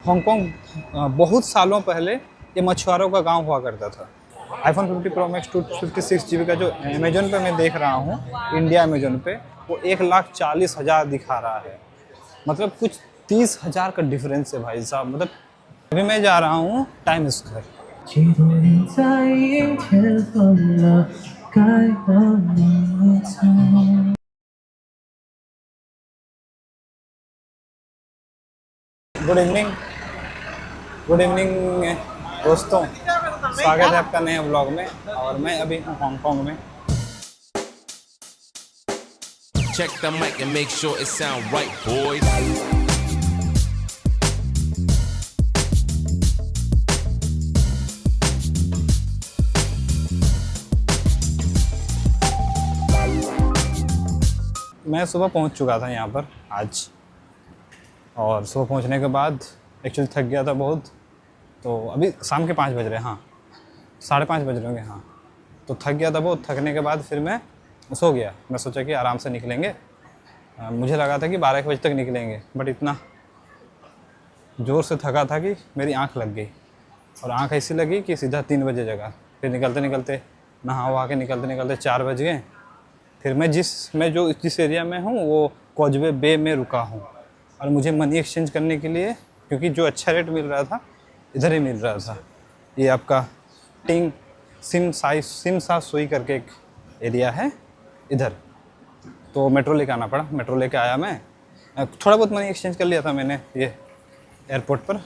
Hong Kong बहुत सालों पहले ये मछुआरों का गांव हुआ करता था। आईफोन 50 प्रो मैक्स 256 GB का जो अमेजोन पे मैं देख रहा हूँ, इंडिया अमेजोन पे, वो 1,40,000 दिखा रहा है। मतलब कुछ 30,000 का डिफरेंस है भाई साहब। मतलब अभी मैं जा रहा हूँ time square. Good evening, good evening दोस्तों, स्वागत है आपका नए व्लॉग में। और मैं अभी हूँ हांगकांग में। Check the mic and make sure it sound right, boys. मैं सुबह पहुंच चुका था यहाँ पर आज, और सुबह पहुंचने के बाद एक्चुअली थक गया था बहुत। तो अभी शाम के 5 बज रहे हैं, हाँ 5:30 बज रहे होंगे, हाँ। तो थक गया था बहुत। थकने के बाद फिर मैं सो गया। मैं सोचा कि आराम से निकलेंगे। मुझे लगा था कि 12 बजे तक निकलेंगे, बट इतना ज़ोर से थका था कि मेरी आँख लग गई। और आँख ऐसी लगी कि सीधा 3 बजे जगा। फिर निकलते निकलते नहा वहा के निकलते निकलते 4 बज गए। फिर मैं जिस एरिया में हूँ वो कॉजवे बे में रुका हूँ, और मुझे मनी एक्सचेंज करने के लिए, क्योंकि जो अच्छा रेट मिल रहा था इधर ही मिल रहा था। ये आपका टिंग सिम सा सोई करके एक एरिया है इधर। तो मेट्रो लेके आना पड़ा। मेट्रो लेके आया मैं। थोड़ा बहुत मनी एक्सचेंज कर लिया था मैंने ये एयरपोर्ट पर।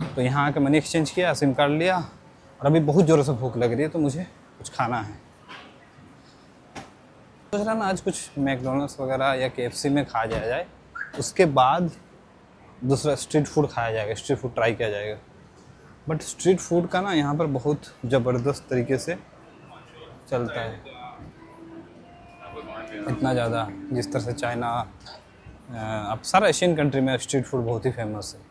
तो यहाँ आके मनी एक्सचेंज किया, सिम कार्ड लिया। और अभी बहुत ज़ोरों से भूख लग रही है, तो मुझे कुछ खाना है। सोच रहा ना आज कुछ मैकडोनल्ड्स वगैरह या KFC में खा जाए, उसके बाद दूसरा स्ट्रीट फूड खाया जाएगा, स्ट्रीट फूड ट्राई किया जाएगा। बट स्ट्रीट फूड का ना यहाँ पर बहुत ज़बरदस्त तरीके से चलता है। इतना ज़्यादा, जिस तरह से चाइना, अब सारा एशियन कंट्री में स्ट्रीट फूड बहुत ही फेमस है।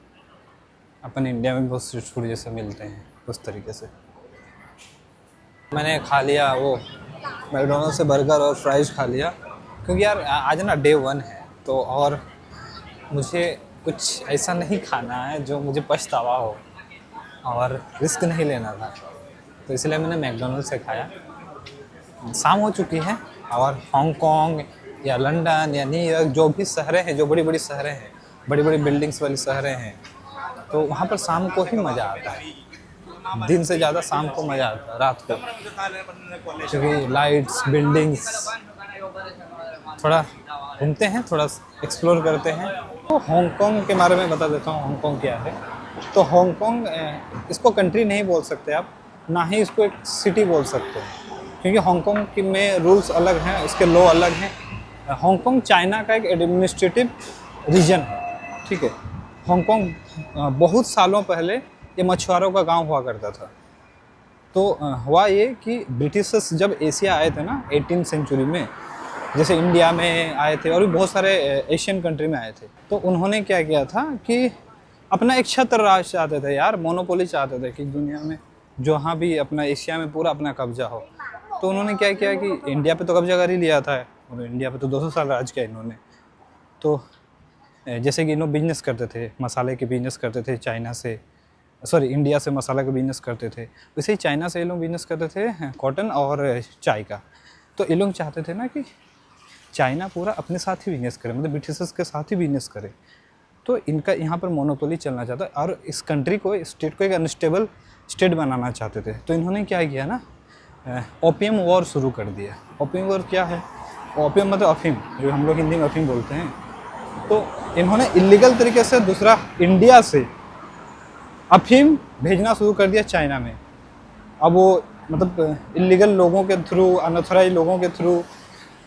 अपन इंडिया में बहुत स्ट्रीट फूड जैसे मिलते हैं उस तरीके से। मैंने खा लिया वो मैकडोनल्ड से बर्गर और फ्राइज़ खा लिया, क्योंकि यार आज ना डे 1 है। तो और मुझे कुछ ऐसा नहीं खाना है जो मुझे पछतावा हो, और रिस्क नहीं लेना था। तो इसलिए मैंने मैकडोनल्ड से खाया। शाम हो चुकी है, और हांगकांग या लंदन या न्यूयॉर्क, जो भी शहरें हैं, जो बड़ी बड़ी शहरें हैं, बड़ी बड़ी बिल्डिंग्स वाली शहरें हैं, तो वहाँ पर शाम को ही मज़ा आता है। दिन से ज़्यादा शाम को मज़ा आता है, रात को, क्योंकि लाइट्स, बिल्डिंग्स, थोड़ा घूमते हैं, थोड़ा एक्सप्लोर करते हैं। तो हांगकांग के बारे में बता देता हूँ हांगकांग क्या है। तो हांगकांग, इसको कंट्री नहीं बोल सकते आप, ना ही इसको एक सिटी बोल सकते हैं, क्योंकि हांगकांग की में रूल्स अलग हैं, इसके लॉ अलग हैं। हांगकांग चाइना का एक एडमिनिस्ट्रेटिव रीजन है, ठीक है। हांगकांग बहुत सालों पहले ये मछुआरों का गांव हुआ करता था। तो हुआ ये कि ब्रिटिशर्स जब एशिया आए थे ना 18वीं सेंचुरी में, जैसे इंडिया में आए थे और भी बहुत सारे एशियन कंट्री में आए थे, तो उन्होंने क्या किया था कि अपना एक छत्र राज चाहते थे यार, मोनोपोली चाहते थे कि दुनिया में जहाँ भी अपना एशिया में पूरा अपना कब्जा हो। तो उन्होंने क्या किया कि इंडिया पे तो कब्जा कर ही लिया था, इंडिया पे तो 200 साल राज किया इन्होंने। तो जैसे कि इन्होंने बिजनेस करते थे, मसाले के बिजनेस करते थे चाइना से, सॉरी इंडिया से मसाला का बिजनेस करते थे। वैसे ही चाइना से ये लोग बिजनेस करते थे कॉटन और चाय का। तो ये लोग चाहते थे ना कि चाइना पूरा अपने साथ ही बिजनेस करे, मतलब ब्रिटिशर्स के साथ ही बिजनेस करे। तो इनका यहाँ पर मोनोपोली चलना चाहता है, और इस कंट्री को, स्टेट को एक अनस्टेबल स्टेट बनाना चाहते थे। तो इन्होंने क्या किया ना, ओपियम वॉर शुरू कर दिया। ओपियम वॉर क्या है? ओपियम मतलब अफीम, जो हम लोग हिंदी में अफीम बोलते हैं। तो इन्होंने इलीगल तरीके से दूसरा इंडिया से अफीम भेजना शुरू कर दिया चाइना में। अब वो मतलब इलीगल लोगों के थ्रू, अनऑथराइज लोगों के थ्रू,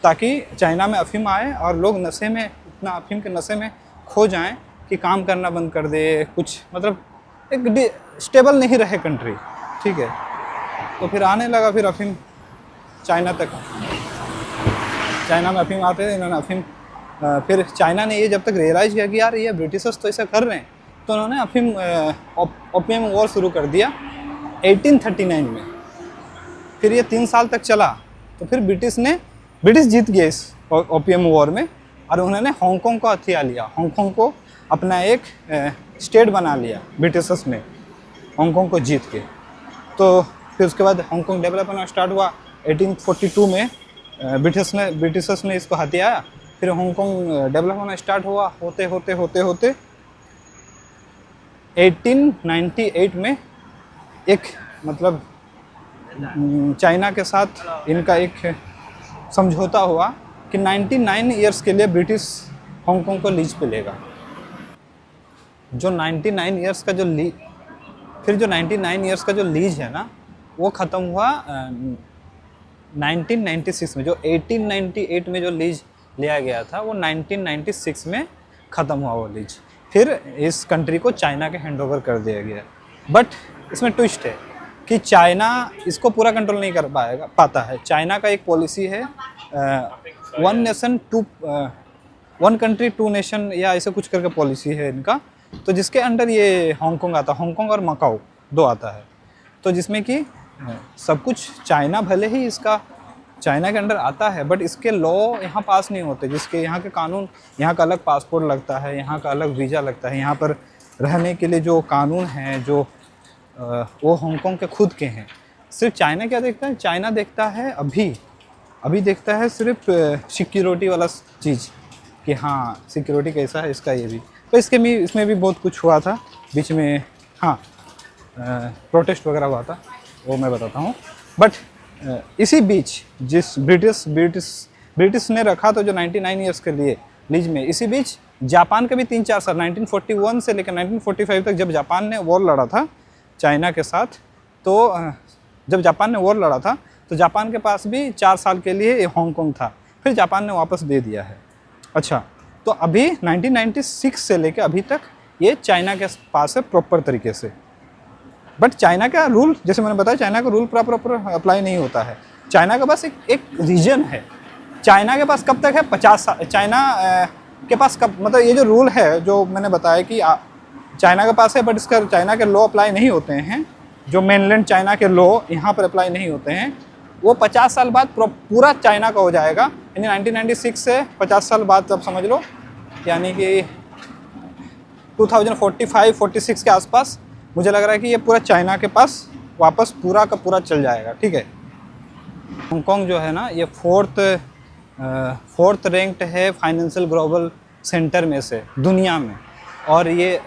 ताकि चाइना में अफीम आए और लोग नशे में, इतना अफीम के नशे में खो जाएं कि काम करना बंद कर दे, कुछ मतलब एक स्टेबल नहीं रहे कंट्री, ठीक है। तो फिर आने लगा फिर अफीम चाइना तक। चाइना में अफीम आते थे, इन्होंने अफीम, फिर चाइना ने ये जब तक रियलाइज़ किया कि यार ये ब्रिटिशर्स तो ऐसा कर रहे हैं, तो उन्होंने अफीम ओपियम वॉर शुरू कर दिया 1839 में। फिर ये 3 साल तक चला। तो फिर ब्रिटिश जीत गए इस ओपियम वॉर में, और उन्होंने हांगकांग को हथिया लिया। हांगकांग को अपना एक स्टेट बना लिया ब्रिटिशर्स ने हांगकांग को जीत के। तो फिर उसके बाद हांगकांग डेवलप होना स्टार्ट हुआ 1842 में। ब्रिटिशर्स ने इसको हथियाया, फिर हांगकांग डेवलप होना स्टार्ट हुआ। होते होते होते होते 1898 में एक मतलब चाइना के साथ इनका एक समझौता हुआ कि 99 ईयर्स के लिए ब्रिटिश हांगकांग को लीज पे लेगा। जो 99 ईयर्स का जो फिर जो 99 ईयर्स का जो लीज है ना, वो ख़त्म हुआ 1996 में। जो 1898 में जो लीज लिया गया था वो 1996 में ख़त्म हुआ वो लीज। फिर इस कंट्री को चाइना के हैंडओवर कर दिया गया। बट इसमें ट्विस्ट है कि चाइना इसको पूरा कंट्रोल नहीं कर पाता है। चाइना का एक पॉलिसी है वन कंट्री टू नेशन या ऐसे कुछ करके पॉलिसी है इनका। तो जिसके अंडर ये हांगकांग आता है, हांगकांग और मकाओ दो आता है। तो जिसमें कि सब कुछ चाइना भले ही इसका चाइना के अंडर आता है, बट इसके लॉ यहाँ पास नहीं होते। जिसके यहाँ के कानून, यहाँ का अलग पासपोर्ट लगता है, यहाँ का अलग वीज़ा लगता है, यहाँ पर रहने के लिए जो कानून हैं जो वो हांगकांग के खुद के हैं। सिर्फ चाइना क्या देखता है, चाइना देखता है अभी देखता है सिर्फ सिक्योरिटी वाला चीज़ कि हाँ सिक्योरिटी कैसा है इसका। ये भी तो इसमें भी बहुत कुछ हुआ था बीच में। हाँ, प्रोटेस्ट वगैरह हुआ था, वो मैं बताता हूँ। बट इसी बीच जिस ब्रिटिश ने रखा तो जो 99 ईयर्स के लिए लीज में, इसी बीच जापान के भी 3-4 साल 1941 से लेकर 1945 तक जब जापान ने वॉर लड़ा था चाइना के साथ, तो जब जापान ने वॉर लड़ा था तो जापान के पास भी 4 साल के लिए हांगकांग था। फिर जापान ने वापस दे दिया है। अच्छा, तो अभी 1996 से लेकर अभी तक ये चाइना के पास है प्रॉपर तरीके से। बट चाइना का रूल, जैसे मैंने बताया, चाइना का रूल प्रॉपर अप्लाई नहीं होता है। चाइना के पास एक रीजन है। चाइना के पास कब तक है, 50 साल। चाइना के पास कब, मतलब ये जो रूल है जो मैंने बताया कि चाइना के पास है, बट इसका चाइना के लॉ अप्लाई नहीं होते हैं। जो मेनलैंड चाइना के लॉ यहाँ पर अप्लाई नहीं होते हैं, वो 50 साल बाद पूरा चाइना का हो जाएगा। यानी 1996 से 50 साल बाद, अब समझ लो, यानी कि 2045-46 के आसपास मुझे लग रहा है कि ये पूरा चाइना के पास वापस पूरा का पूरा चल जाएगा। ठीक है। हांगकांग जो है ना, ये फोर्थ रैंक्ड है फाइनेंशियल ग्लोबल सेंटर में से दुनिया में, और ये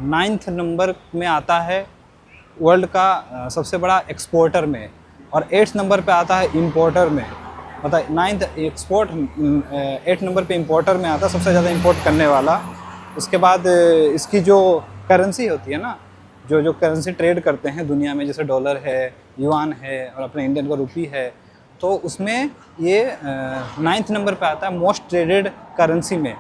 9th नंबर में आता है वर्ल्ड का सबसे बड़ा एक्सपोर्टर में, और 8th नंबर पे आता है इंपोर्टर में। मतलब 9th एक्सपोर्ट, 8th नंबर पे इंपोर्टर में आता है, सबसे ज़्यादा इंपोर्ट करने वाला। उसके बाद इसकी जो करेंसी होती है ना, जो करेंसी ट्रेड करते हैं दुनिया में, जैसे डॉलर है, युआन है और अपने इंडियन का रुपी है, तो उसमें ये 9th नंबर पे आता है मोस्ट ट्रेडेड करेंसी में,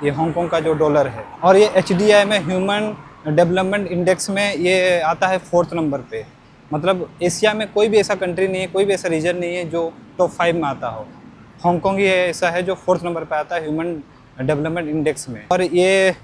ये हांगकांग का जो डॉलर है। और ये HDI में, ह्यूमन डेवलपमेंट इंडेक्स में, ये आता है 4th नंबर पे। मतलब एशिया में कोई भी ऐसा कंट्री नहीं है, कोई भी ऐसा रीजन नहीं है जो टॉप 5 में आता हो। हांगकांग ही ऐसा है जो 4th नंबर पे आता है ह्यूमन डेवलपमेंट इंडेक्स में। और ये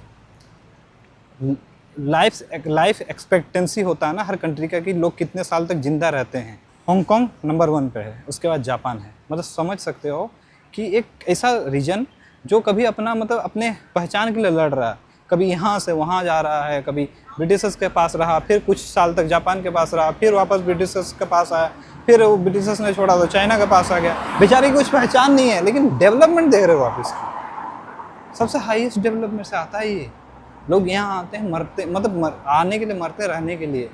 लाइफ एक्सपेक्टेंसी होता है ना हर कंट्री का, कि लोग कितने साल तक जिंदा रहते हैं। हांगकांग नंबर 1 पे है, उसके बाद जापान है। मतलब समझ सकते हो कि एक ऐसा रीजन जो कभी अपना, मतलब अपने पहचान के लिए लड़ रहा है, कभी यहाँ से वहाँ जा रहा है, कभी ब्रिटिशर्स के पास रहा, फिर कुछ साल तक जापान के पास रहा, फिर वापस ब्रिटिशर्स के पास आया, फिर वो ब्रिटिशर्स ने छोड़ा तो चाइना के पास आ गया। बेचारी की कुछ पहचान नहीं है, लेकिन डेवलपमेंट देख रहे हो आप इसकी। सबसे हाईएस्ट डेवलपमेंट से आता है ये। लोग यहाँ आते हैं मरते, मतलब आने के लिए मरते, रहने के लिए।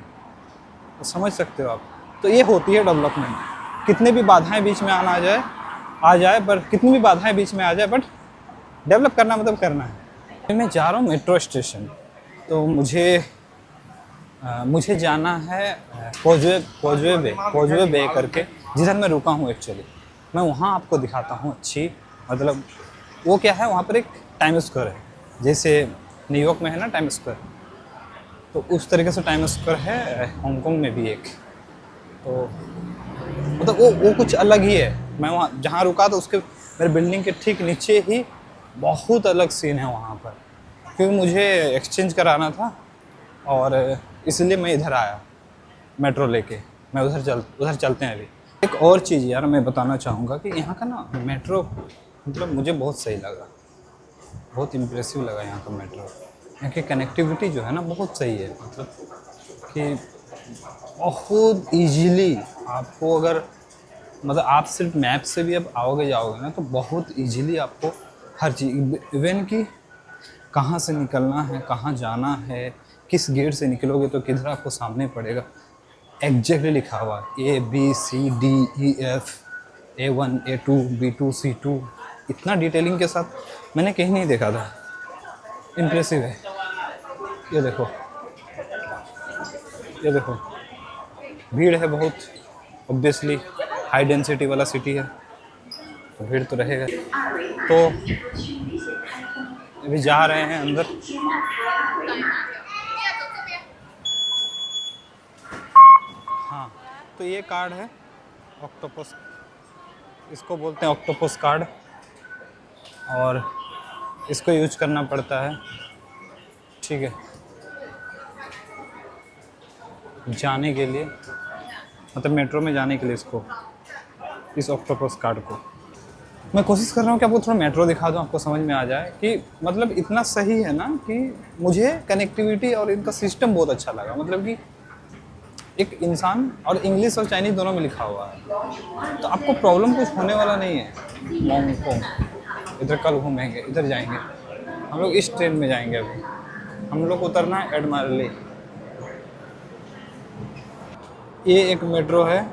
तो समझ सकते हो आप। तो ये होती है डेवलपमेंट। कितने भी बाधाएं बीच में आ जाए, पर कितनी भी बाधाएं बीच में आ जाए, बट डेवलप करना मतलब करना है। मैं जा रहा हूँ मेट्रो स्टेशन, तो मुझे जाना है कोजवे बे करके, जिधर मैं रुका हूँ एक्चुअली। मैं वहाँ आपको दिखाता हूँ अच्छी, मतलब वो क्या है, वहाँ पर एक टाइम स्क्वायर है, जैसे न्यूयॉर्क में है ना टाइम स्क्वायर, तो उस तरीके से टाइम स्क्वायर है हांगकांग में भी एक। तो मतलब वो कुछ अलग ही है। मैं वहाँ जहाँ रुका था उसके, मेरे बिल्डिंग के ठीक नीचे ही बहुत अलग सीन है वहाँ पर, क्योंकि मुझे एक्सचेंज कराना था और इसलिए मैं इधर आया मेट्रो लेके। मैं उधर चलते हैं अभी। एक और चीज़ यार मैं बताना चाहूँगा कि यहाँ का ना मेट्रो, मतलब मुझे बहुत सही लगा, बहुत इम्प्रेसिव लगा यहाँ का मेट्रो। यहाँ की कनेक्टिविटी जो है ना बहुत सही है, मतलब कि बहुत इजीली आपको अगर मतलब आप सिर्फ मैप से भी अब आओगे जाओगे ना तो बहुत इजीली आपको हर चीज़, इवन कि कहाँ से निकलना है, कहाँ जाना है, किस गेट से निकलोगे तो किधर आपको सामने पड़ेगा, एग्जैक्टली लिखा हुआ है ABCDEF A1 A2 B2 C2, इतना डिटेलिंग के साथ मैंने कहीं नहीं देखा था। इम्प्रेसिव है। ये देखो, ये देखो, भीड़ है बहुत, ऑब्वियसली हाई डेंसिटी वाला सिटी है तो भीड़ तो रहेगा। तो अभी जा रहे हैं अंदर। हाँ, तो ये कार्ड है ऑक्टोपस, इसको बोलते हैं ऑक्टोपस कार्ड, और इसको यूज करना पड़ता है, ठीक है, जाने के लिए, मतलब मेट्रो में जाने के लिए इसको, इस ऑक्टोपस कार्ड को। मैं कोशिश कर रहा हूँ कि आपको थोड़ा मेट्रो दिखा दूँ, आपको समझ में आ जाए कि मतलब इतना सही है ना कि मुझे कनेक्टिविटी और इनका सिस्टम बहुत अच्छा लगा। मतलब कि एक इंसान, और इंग्लिश और चाइनीज़ दोनों में लिखा हुआ है तो आपको प्रॉब्लम कुछ होने वाला नहीं है। हांगकॉन्ग, इधर कल घूमेंगे, इधर जाएंगे हम लोग, इस ट्रेन में जाएंगे। अभी हम लोग उतरना है एडमायरली। ये एक मेट्रो है,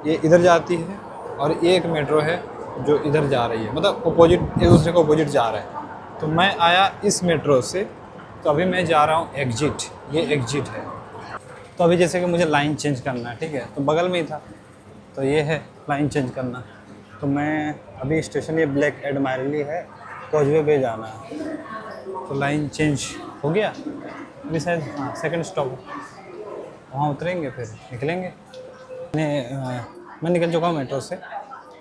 ये इधर जाती है, और ये एक मेट्रो है जो इधर जा रही है, मतलब अपोजिट, एक दूसरे को अपोजिट जा रहे हैं। तो मैं आया इस मेट्रो से, तो अभी मैं जा रहा हूँ एग्जिट, ये एग्जिट है। तो अभी जैसे कि मुझे लाइन चेंज करना है, ठीक है, तो बगल में ही था, तो ये है लाइन चेंज करना। तो मैं अभी स्टेशन, ये ब्लैक एडमायरली है, कॉजवे पे जाना है, तो लाइन चेंज हो गया। अभी शायद हाँ सेकंड स्टॉप, वहाँ उतरेंगे फिर निकलेंगे। मैं निकल चुका हूँ मेट्रो से।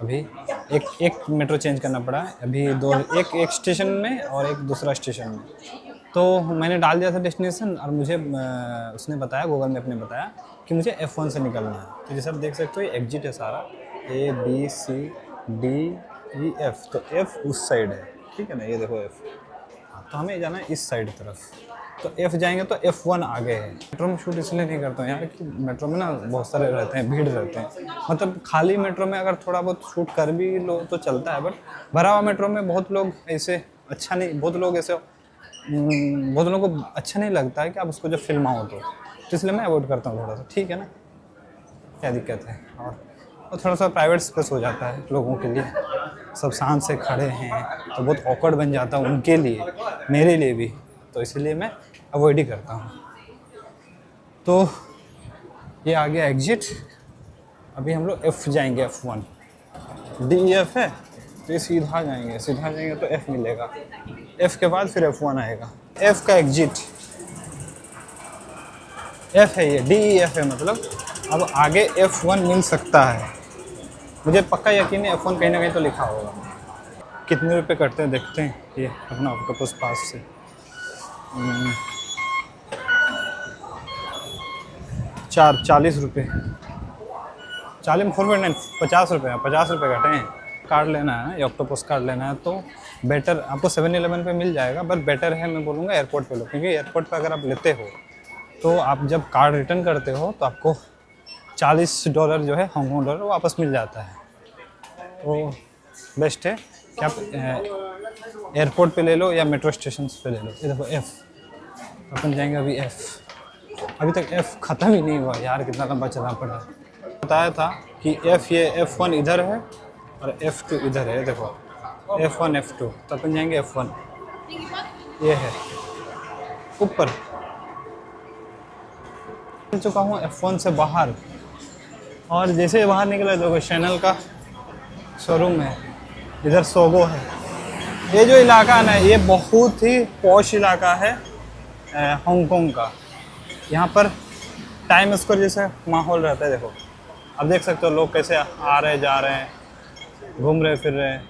अभी एक मेट्रो चेंज करना पड़ा है, अभी दो, एक स्टेशन में और एक दूसरा स्टेशन में। तो मैंने डाल दिया था डेस्टिनेशन, और मुझे उसने बताया, गूगल मैप ने बताया कि मुझे F1 से निकलना है। तो जैसे आप देख सकते हो ये एग्जिट है सारा, ABCDEF, तो F उस साइड है, ठीक है ना, ये देखो F। तो हमें जाना है इस साइड तरफ, तो F जाएंगे तो F1 आगे है। मेट्रो में शूट इसलिए नहीं करता हूँ यार कि मेट्रो में ना बहुत सारे रहते हैं, भीड़ रहते हैं। मतलब खाली मेट्रो में अगर थोड़ा बहुत शूट कर भी लो तो चलता है, बट भरा हुआ मेट्रो में बहुत लोग ऐसे अच्छा नहीं, बहुत लोगों को अच्छा नहीं लगता है कि आप उसको जब फिल्माओ तो इसलिए मैं अवॉइड करता हूँ थोड़ा सा, ठीक है ना, क्या दिक्कत है। और थोड़ा सा प्राइवेट स्पेस हो जाता है लोगों के लिए, सब शांत से खड़े हैं तो बहुत ऑकवर्ड बन जाता है उनके लिए, मेरे लिए भी, तो इसलिए मैं अवॉइड ही करता हूँ। तो ये आ गया एग्जिट। अभी हम लोग F जाएंगे, F1, DEF है तो ये सीधा जाएंगे तो F मिलेगा, F के बाद फिर F1 आएगा। F का एग्जिट F है, ये DEF है, मतलब अब आगे F1 मिल सकता है, मुझे पक्का यकीन है F1 कहीं ना कहीं तो लिखा होगा। कितने रुपए कटते हैं देखते हैं, ये अपना ऑक्टोपस पास से 40 रुपये, 40 में 4.9, 50 रुपये, 50 रुपये कटे हैं। कार्ड लेना है ना, ये ऑक्टोपस कार्ड लेना है तो बेटर आपको 7-Eleven पे मिल जाएगा, बट बेटर है मैं बोलूँगा एयरपोर्ट पे लो, क्योंकि एयरपोर्ट पे अगर आप लेते हो तो आप जब कार्ड रिटर्न करते हो तो आपको $40 जो है हांगकॉन्ग डॉलर वो वापस मिल जाता है। तो बेस्ट है कि आप एयरपोर्ट पे ले लो या मेट्रो स्टेशन पे ले लो। ये देखो F, अपन जाएंगे अभी F, अभी तक F ख़त्म ही नहीं हुआ यार, कितना लंबा चलना पड़ा। बताया था कि F, ये F1 इधर है और F2 इधर है, देखो F1 F2, तो अपन जाएंगे F1, ये है ऊपर। निकल चुका हूँ F1 से बाहर, और जैसे बाहर निकला देखो चैनल का शोरूम है, इधर सोगो है। ये जो इलाका है ना, ये बहुत ही पॉश इलाका है हांगकॉन्ग का। यहाँ पर टाइम स्क्वायर जैसा माहौल रहता है, देखो अब देख सकते हो लोग कैसे आ रहे जा रहे हैं, घूम रहे फिर रहे हैं।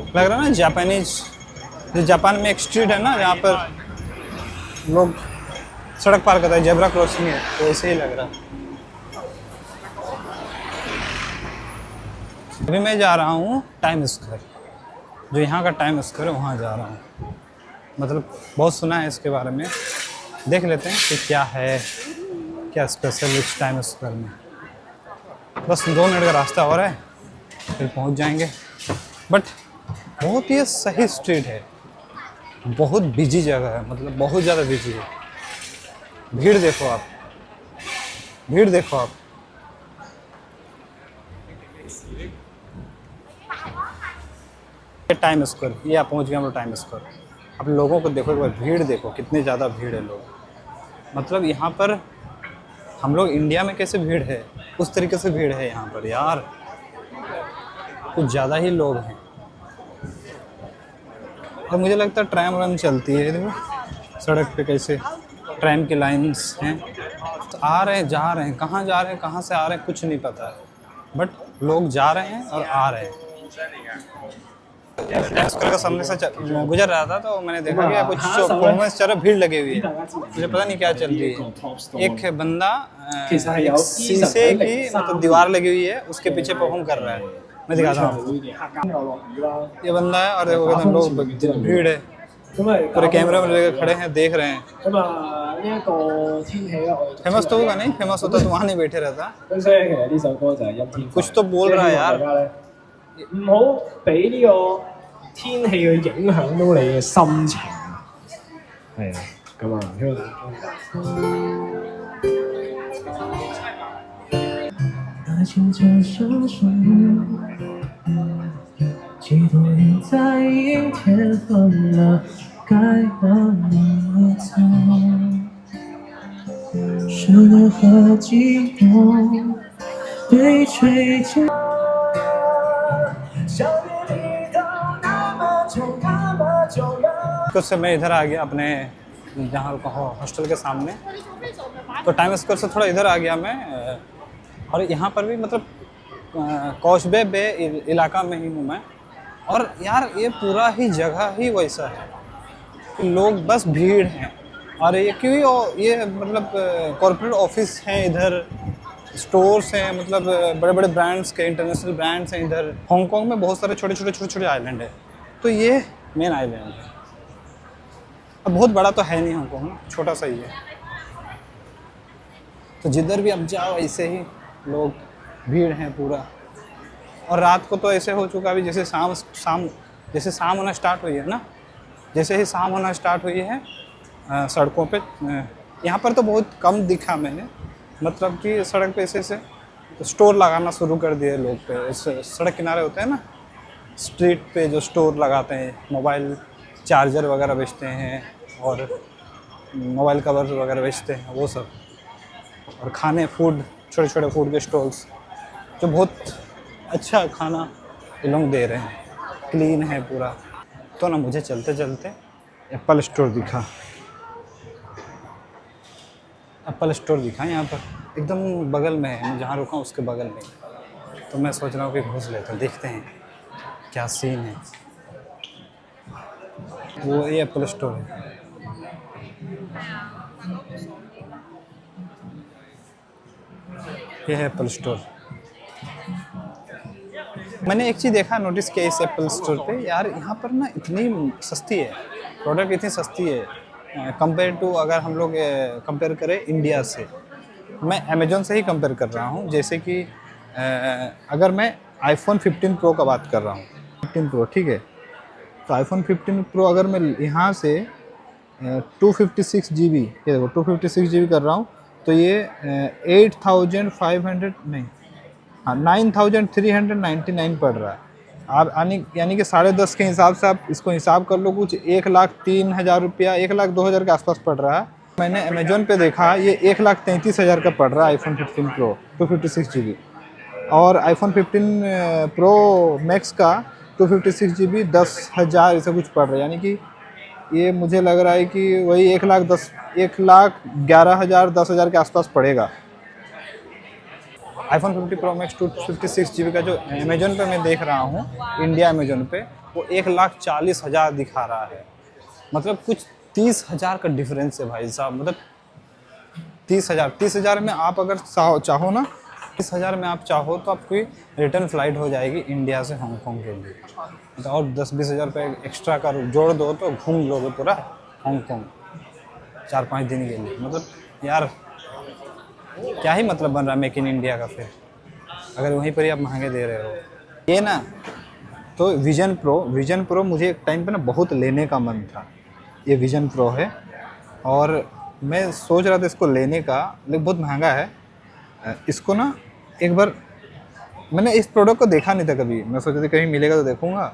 लग रहा है ना जापानीज, जो जापान में एक स्ट्रीट है ना जहाँ पर लोग सड़क पार करते हैं, जेब्रा क्रॉसिंग है, तो ऐसे ही लग रहा है। अभी मैं जा रहा हूँ टाइम स्क्वायर, जो यहाँ का टाइम स्क्वायर है वहाँ जा रहा हूँ। मतलब बहुत सुना है इसके बारे में, देख लेते हैं कि क्या है, क्या स्पेशल इस टाइम स्क्वायर में। बस 2 मिनट का रास्ता और है, फिर पहुंच जाएंगे। बट बहुत ही सही स्ट्रीट है, बहुत बिजी जगह है, मतलब बहुत ज़्यादा बिजी है। भीड़ देखो आप, भीड़ देखो आप। टाइम स्क्वायर, ये आप पहुंच गए हम लोग टाइम स्क्वायर। अब लोगों को देखो एक बार, भीड़ देखो कितनी ज़्यादा भीड़ है लोग। मतलब यहाँ पर हम लोग इंडिया में कैसे भीड़ है, उस तरीके से भीड़ है यहाँ पर यार, कुछ ज़्यादा ही लोग हैं। और मुझे लगता है ट्रैम व्रैम चलती है, देखो सड़क पे कैसे ट्रेन की लाइंस हैं, तो आ रहे हैं जा रहे हैं, कहाँ जा रहे हैं कहाँ से आ रहे हैं कुछ नहीं पता है, बट लोग जा रहे हैं और आ रहे हैं। स्कूल का सामने से गुजर रहा था तो मैंने देखा कि कुछ परफॉर्मेंस चल रहा, भीड़ लगी हुई है, मुझे पता नहीं क्या चल रही है। एक बंदा एक शीशे की मतलब दीवार लगी हुई है, उसके पीछे परफॉर्म कर रहा है, मैं दिखाता हूँ। ये बंदा है और देखो हम लोग भीड़ है, पूरे कैमरे में लेकर खड़े हैं, देख रहे हैं। फेमस तो होगा नहीं, फेमस होता तो वहाँ नहीं बैठे रहता। कुछ तो बोल रहा है यार। 唔好俾呢個天氣去影響到你嘅心情。係啊，咁啊，香港。 कुछ से मैं इधर आ गया अपने जहाँ हॉस्टल के सामने, तो टाइम स्क्वायर से थोड़ा इधर आ गया मैं। और यहाँ पर भी मतलब कॉशबे बे इलाका में ही हूँ मैं। और यार ये पूरा ही जगह ही वैसा है कि लोग बस भीड़ हैं। और ये क्योंकि ये मतलब कॉर्पोरेट ऑफिस हैं इधर, स्टोर्स हैं, मतलब बड़े बड़े ब्रांड्स के इंटरनेशनल ब्रांड्स हैं इधर। हांगकांग में बहुत सारे छोटे छोटे आइलैंड है, तो ये मेन आइलैंड है। अब बहुत बड़ा तो है नहीं हांगकांग, छोटा सा ही है। तो जिधर भी अब जाओ ऐसे ही लोग, भीड़ हैं पूरा। और रात को तो ऐसे हो चुका अभी, जैसे शाम होना स्टार्ट हुई है ना, जैसे ही शाम होना स्टार्ट हुई है सड़कों पे, यहाँ पर तो बहुत कम दिखा मैंने, मतलब कि सड़क पे ऐसे स्टोर लगाना शुरू कर दिए लोग पे। सड़क किनारे होते हैं ना स्ट्रीट पे जो स्टोर लगाते हैं, मोबाइल चार्जर वगैरह बेचते हैं और मोबाइल कवर वगैरह बेचते हैं वो सब। और खाने फूड, छोटे छोटे फूड के स्टॉल्स जो बहुत अच्छा खाना ये लोग दे रहे हैं, क्लीन है पूरा। तो ना मुझे चलते चलते एप्पल स्टोर दिखा, एप्पल स्टोर दिखा यहाँ पर, एकदम बगल में है, मैं जहाँ रुका हूँ उसके बगल में। तो मैं सोच रहा हूँ कि घुस लेते हैं, देखते हैं क्या सीन है। वो ये एप्पल स्टोर है। ये है एप्पल स्टोर। मैंने एक चीज़ देखा, नोटिस किया इस एप्पल स्टोर पे, यार यहाँ पर ना इतनी सस्ती है प्रोडक्ट, इतनी सस्ती है कंपेयर टू, अगर हम लोग कंपेयर करें इंडिया से। मैं अमेज़ॉन से ही कंपेयर कर रहा हूँ। जैसे कि अगर मैं आईफोन 15 प्रो का बात कर रहा हूँ, 15 प्रो ठीक है, तो आईफोन 15 प्रो अगर मैं यहाँ से 256 GB, ये देखो 256 GB कर रहा हूँ, तो ये 8,500 नहीं, हाँ 9,399 पड़ रहा है। आप यानी कि 10.5 के हिसाब से आप इसको हिसाब कर लो, कुछ 1,03,000 रुपया, 1,02,000 के आसपास पड़ रहा है। मैंने अमेज़ॉन पे देखा ये 1,33,000 का पड़ रहा है आईफोन 15 प्रो 256 GB। और आईफोन 15 प्रो मैक्स का 256 GB 10,000 ऐसा कुछ पड़ रहा है। यानी कि ये मुझे लग रहा है कि वही 1,11,000 10,000 के आसपास पड़ेगा। आईफोन 15 प्रो मैक्स 256 GB का जो अमेज़ॉन पे मैं देख रहा हूँ, इंडिया अमेज़ॉन पे, वो 1,40,000 दिखा रहा है। मतलब कुछ 30,000 का डिफरेंस है भाई साहब। मतलब 30,000 में आप अगर चाहो ना 20,000 में आप चाहो तो आपकी रिटर्न फ़्लाइट हो जाएगी इंडिया से हांगकांग के लिए। तो और 10-20 हज़ार रुपये एक्स्ट्रा का जोड़ दो तो घूम लोगे पूरा हांगकांग 4-5 दिन के लिए। मतलब यार क्या ही मतलब बन रहा है मेक इन इंडिया का फिर, अगर वहीं पर ही आप महंगे दे रहे हो। ये ना तो विजन प्रो मुझे एक टाइम पे ना बहुत लेने का मन था। ये विजन प्रो है और मैं सोच रहा था इसको लेने का, लेकिन बहुत महंगा है। इसको ना एक बार मैंने इस प्रोडक्ट को देखा नहीं था कभी, मैं सोचा था कहीं मिलेगा तो देखूंगा,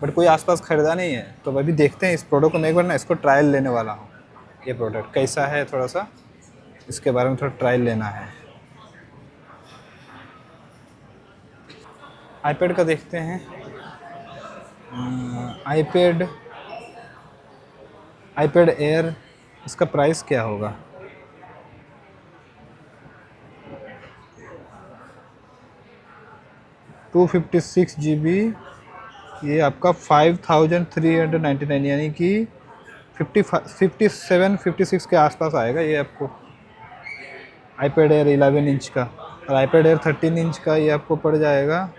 बट कोई आसपास ख़रीदा नहीं है। तो अभी देखते हैं इस प्रोडक्ट को, मैं एक बार ना इसको ट्रायल लेने वाला हूँ। ये प्रोडक्ट कैसा है थोड़ा सा इसके बारे में थोड़ा ट्रायल लेना है। आईपैड का देखते हैं। आईपैड एयर, इसका प्राइस क्या होगा? $256 ये आपका 5,399 यानी कि 57-56 के आसपास आएगा ये आपको। आईपैड एयर 11 इंच का और आईपैड एयर 13 इंच का ये आपको पड़ जाएगा।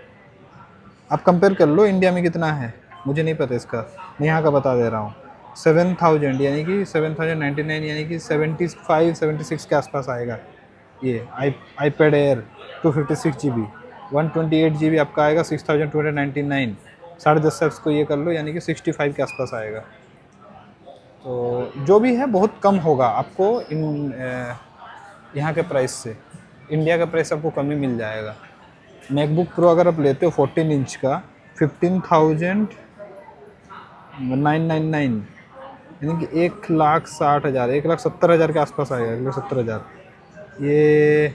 आप कंपेयर कर लो इंडिया में कितना है, मुझे नहीं पता इसका, मैं यहाँ का बता दे रहा हूँ। 7,000 यानी कि 7,099 यानी कि 75-76 के आसपास आएगा ये आईपैड एयर 256 GB। 128 GB आपका आएगा 6,299। 10.5 से इसको ये कर लो यानी कि 65 के आसपास आएगा। तो जो भी है बहुत कम होगा आपको यहाँ के प्राइस से। इंडिया का प्राइस आपको कम ही मिल जाएगा। मैकबुक प्रो अगर आप लेते हो 14 इंच का 15,999 यानी कि 1,60,000 1,70,000 के आसपास आएगा। 1,70,000 ये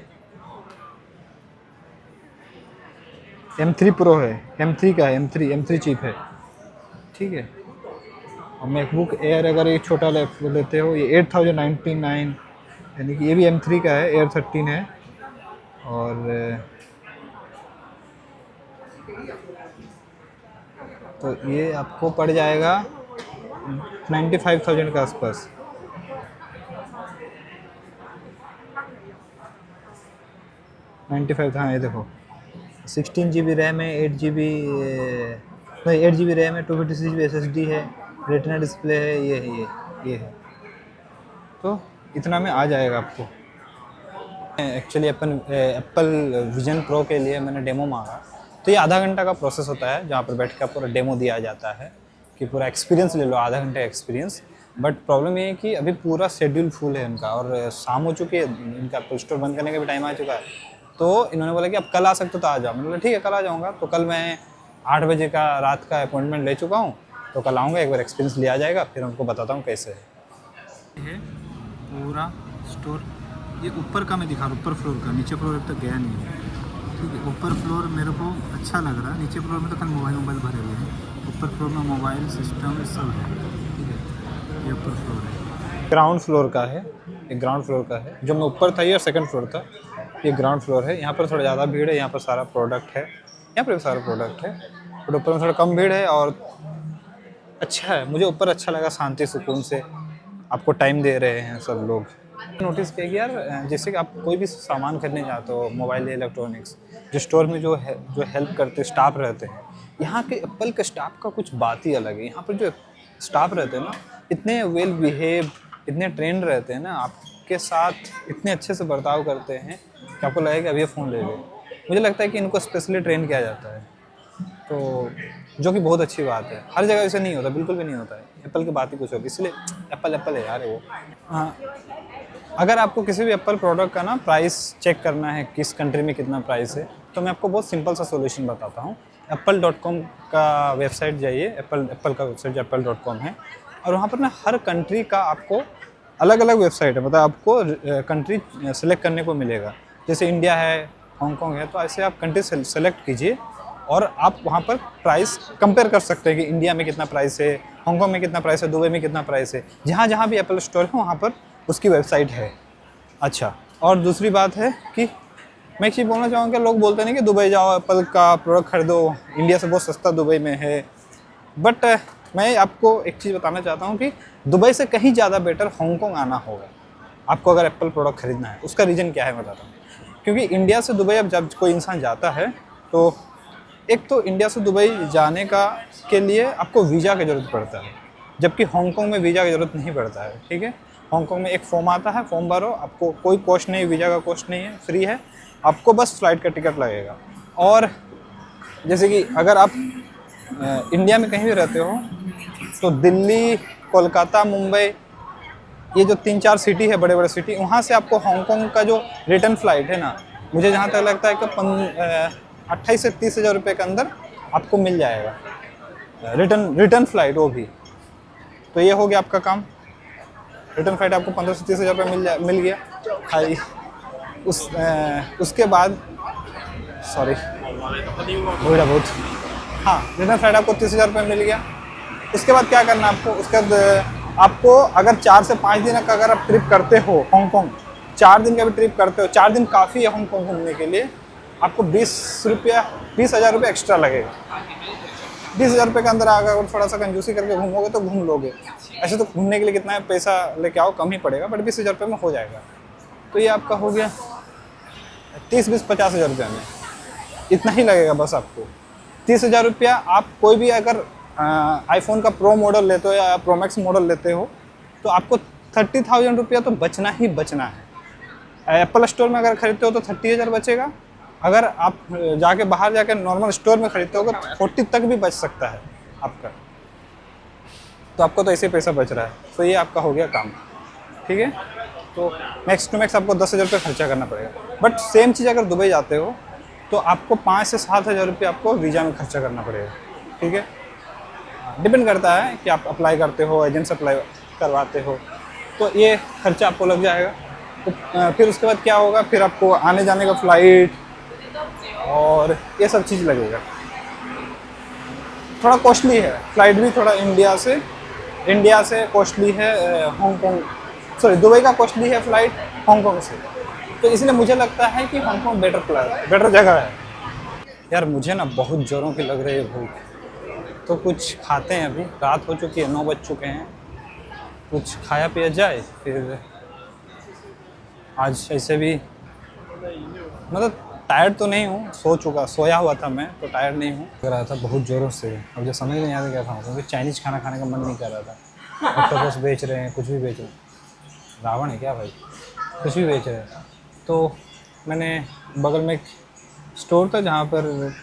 M3 प्रो है, M3 का है, M3 चिप है, ठीक है। और मैकबुक एयर अगर ये छोटा लेते हो ये 8,099 यानी कि ये भी M3 का है, एयर 13 है। और तो ये आपको पड़ जाएगा 95,000 के आसपास। 95, हाँ ये देखो 16 GB रैम है, 8 GB रैम है, 256 GB SSD है, रेटिना डिस्प्ले है, ये है। तो इतना में आ जाएगा आपको। एक्चुअली एप्पल विजन प्रो के लिए मैंने डेमो मांगा, तो ये आधा घंटा का प्रोसेस होता है जहाँ पर बैठ कर पूरा डेमो दिया जाता है कि पूरा एक्सपीरियंस ले लो, आधा घंटे एक्सपीरियंस। बट प्रॉब्लम ये है कि अभी पूरा शेड्यूल फुल है इनका और शाम हो चुकी है, इनका एप्पल स्टोर बंद करने का भी टाइम आ चुका है। तो इन्होंने बोला कि अब कल आ सकते हो तो आ जाओ। मैंने बोला ठीक है कल आ जाऊँगा। तो कल मैं 8 बजे का रात का अपॉइंटमेंट ले चुका हूँ, तो कल आऊँगा, एक बार एक्सपीरियंस लिया जाएगा, फिर उनको बताता हूँ कैसे है पूरा स्टोर। ये ऊपर का मैं दिखा रहा हूँ, ऊपर फ्लोर का, नीचे फ्लोर तक गया नहीं है, ठीक है। ऊपर फ्लोर मेरे को अच्छा लग रहा है, नीचे फ्लोर में तो खाली मोबाइल भरे हुए हैं। ऊपर फ्लोर में मोबाइल सिस्टम सब है, ठीक है। ये ऊपर फ्लोर है, ग्राउंड फ्लोर का है, ये ग्राउंड फ्लोर का है। जो मैं ऊपर था ये सेकंड फ्लोर था, ये ग्राउंड फ्लोर है। यहाँ पर थोड़ा ज़्यादा भीड़ है, यहाँ पर सारा प्रोडक्ट है, यहाँ पर भी सारा प्रोडक्ट है, बट ऊपर में थोड़ा कम भीड़ है और अच्छा है। मुझे ऊपर अच्छा लगा, शांति सुकून से आपको टाइम दे रहे हैं सब लोग। नोटिस किया कि यार जैसे कि आप कोई भी सामान खरीदने जाते हो, मोबाइल इलेक्ट्रॉनिक्स, जो स्टोर में जो हेल्प करते स्टाफ रहते हैं, यहाँ के एप्पल के स्टाफ का कुछ बात ही अलग है। यहाँ पर जो स्टाफ रहते हैं ना, इतने वेल बिहेव, इतने ट्रेंड रहते हैं ना, आपके साथ इतने अच्छे से बर्ताव करते हैं कि आपको लगेगा अभी ये फ़ोन ले लो। मुझे लगता है कि इनको स्पेशली ट्रेन किया जाता है, तो जो कि बहुत अच्छी बात है। हर जगह ऐसे नहीं होता, बिल्कुल भी नहीं होता है। एप्पल की बात ही कुछ होगी, इसलिए एप्पल है यार वो। हाँ, अगर आपको किसी भी एप्पल प्रोडक्ट का ना प्राइस चेक करना है, किस कंट्री में कितना प्राइस है, तो मैं आपको बहुत सिंपल सा सॉल्यूशन बताता हूँ। apple.com का वेबसाइट जाइए, एप्पल का वेबसाइट apple.com है, और वहाँ पर ना हर कंट्री का आपको अलग अलग वेबसाइट है, मतलब आपको कंट्री सेलेक्ट करने को मिलेगा। जैसे इंडिया है, हांगकांग है, तो ऐसे आप कंट्री सेलेक्ट कीजिए और आप वहाँ पर प्राइस कंपेयर कर सकते हैं कि इंडिया में कितना प्राइस है, हांगकांग में कितना प्राइस है, दुबई में कितना प्राइस है। जहाँ जहाँ भी एप्पल स्टोर है वहाँ पर उसकी वेबसाइट है। अच्छा, और दूसरी बात है कि मैं एक चीज़ बोलना चाहूँगा, लोग बोलते हैं कि दुबई जाओ एप्पल का प्रोडक्ट खरीदो, इंडिया से बहुत सस्ता दुबई में है। बट मैं आपको एक चीज़ बताना चाहता हूँ कि दुबई से कहीं ज़्यादा बेटर हांगकांग आना होगा आपको अगर एप्पल प्रोडक्ट खरीदना है। उसका रीज़न क्या है बताता हूँ। क्योंकि इंडिया से दुबई अब जब कोई इंसान जाता है तो एक तो इंडिया से दुबई जाने का के लिए आपको वीज़ा की ज़रूरत पड़ता है, जबकि हांगकांग में वीज़ा की ज़रूरत नहीं पड़ता है। ठीक है, हांगकांग में एक फॉर्म आता है, फॉर्म भरो, आपको कोई कॉस्ट नहीं, वीज़ा का कॉस्ट नहीं है, फ्री है, आपको बस फ़्लाइट का टिकट लगेगा। और जैसे कि अगर आप इंडिया में कहीं भी रहते हो तो दिल्ली, कोलकाता, मुंबई, ये जो 3-4 सिटी है, बड़े बड़े सिटी, वहाँ से आपको हांगकांग का जो रिटर्न फ़्लाइट है ना, मुझे जहाँ तक लगता है कि 28 से 30 हज़ार रुपये के अंदर आपको मिल जाएगा रिटर्न फ़्लाइट, वो भी। तो ये हो गया आपका काम, रिटर्न फ़्लाइट आपको 15 से 30 हज़ार रुपये मिल गया खाली। उसके बाद सॉरी बोला बहुत, हाँ, रिटर्न फ़्लाइट आपको 30 हज़ार रुपये मिल गया। उसके बाद क्या करना है आपको, उसके बाद आपको अगर 4 से 5 दिन का अगर आप ट्रिप करते हो हांगकांग, 4 दिन का भी ट्रिप करते हो, 4 दिन काफ़ी है हांगकांग घूमने के लिए, आपको 20 हज़ार रुपये एक्स्ट्रा लगेगा। 20 हज़ार रुपये के अंदर अगर थोड़ा सा कंजूसी करके घूमोगे तो घूम लोगे। ऐसे तो घूमने के लिए कितना है पैसा लेके आओ, कम ही पड़ेगा, बट 20 हज़ार रुपये में हो जाएगा। तो ये आपका हो गया 30-50 हज़ार रुपये में, इतना ही लगेगा बस आपको। 30 हज़ार रुपया आप कोई भी अगर आईफोन का प्रो मॉडल लेते हो या प्रो मैक्स मॉडल लेते हो तो आपको 30,000 रुपया तो बचना ही बचना है। एप्पल स्टोर में अगर खरीदते हो तो 30 हज़ार बचेगा, अगर आप जाके बाहर जाके नॉर्मल स्टोर में खरीदते हो तो 40 तक भी बच सकता है आपका। तो आपको तो ऐसे पैसा बच रहा है, तो ये आपका हो गया काम। ठीक है, तो मैक्स टू मैक्स आपको 10 हज़ार रुपये खर्चा करना पड़ेगा। बट सेम चीज़ अगर दुबई जाते हो तो आपको 5 से 7 हज़ार रुपये आपको वीज़ा में खर्चा करना पड़ेगा। ठीक है, डिपेंड करता है कि आप अप्लाई करते हो, एजेंट से अप्लाई करवाते हो, तो ये खर्चा आपको लग जाएगा। तो फिर उसके बाद क्या होगा, फिर आपको आने जाने का फ़्लाइट और ये सब चीज़ लगेगा। थोड़ा कॉस्टली है फ़्लाइट भी, थोड़ा इंडिया से कॉस्टली है हांगकांग, सॉरी दुबई का कॉस्टली है फ़्लाइट हांगकांग से। तो इसलिए मुझे लगता है कि हांगकांग बेटर जगह है। यार मुझे ना बहुत ज़ोरों की लग रही है भूख, तो कुछ खाते हैं। अभी रात हो चुकी है, 9 बज चुके हैं, कुछ खाया पिया जाए। फिर आज ऐसे भी मतलब टायर्ड तो नहीं हूँ, सोया हुआ था मैं, तो टायर्ड नहीं हूँ। लग रहा था बहुत ज़ोरों से, मुझे समझ नहीं आता क्या खाऊँ, क्योंकि चाइनीज़ खाना खाने का मन नहीं कर रहा था। ऑक्टोपस बेच रहे हैं, कुछ भी बेच रहे हैं, रावण है क्या भाई, कुछ भी बेच रहे हैं। तो मैंने बगल में एक स्टोर था जहाँ पर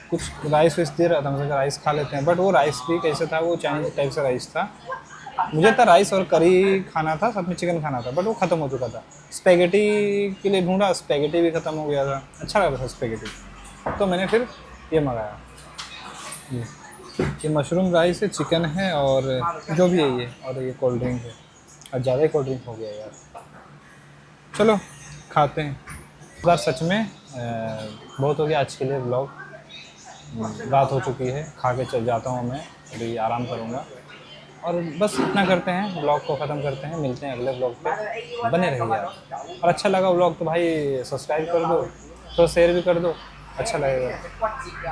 कुछ राइस वाइस दे रहा था, मैं सोचा राइस खा लेते हैं, बट वो राइस भी कैसे था, वो चाइनीज़ टाइप से राइस था। मुझे था राइस और करी खाना था, साथ में चिकन खाना था, बट वो ख़त्म हो चुका था। स्पेगेटी के लिए ढूंढा, स्पेगेटी भी ख़त्म हो गया था, अच्छा लग रहा था स्पेगेटी, तो मैंने फिर ये मंगाया। ये मशरूम राइस है, चिकन है और जो भी है ये, और ये कोल्ड ड्रिंक है, और ज़्यादा ही कोल्ड ड्रिंक हो गया यार। चलो खाते हैं यार। सच में बहुत हो गया आज के लिए व्लॉग, रात हो चुकी है, खा के चल जाता हूँ मैं, अभी आराम करूँगा। और बस इतना करते हैं, व्लॉग को ख़त्म करते हैं, मिलते हैं अगले व्लॉग पे, बने रहिए आप। और अच्छा लगा व्लॉग तो भाई सब्सक्राइब कर दो, तो शेयर भी कर दो, अच्छा लगेगा।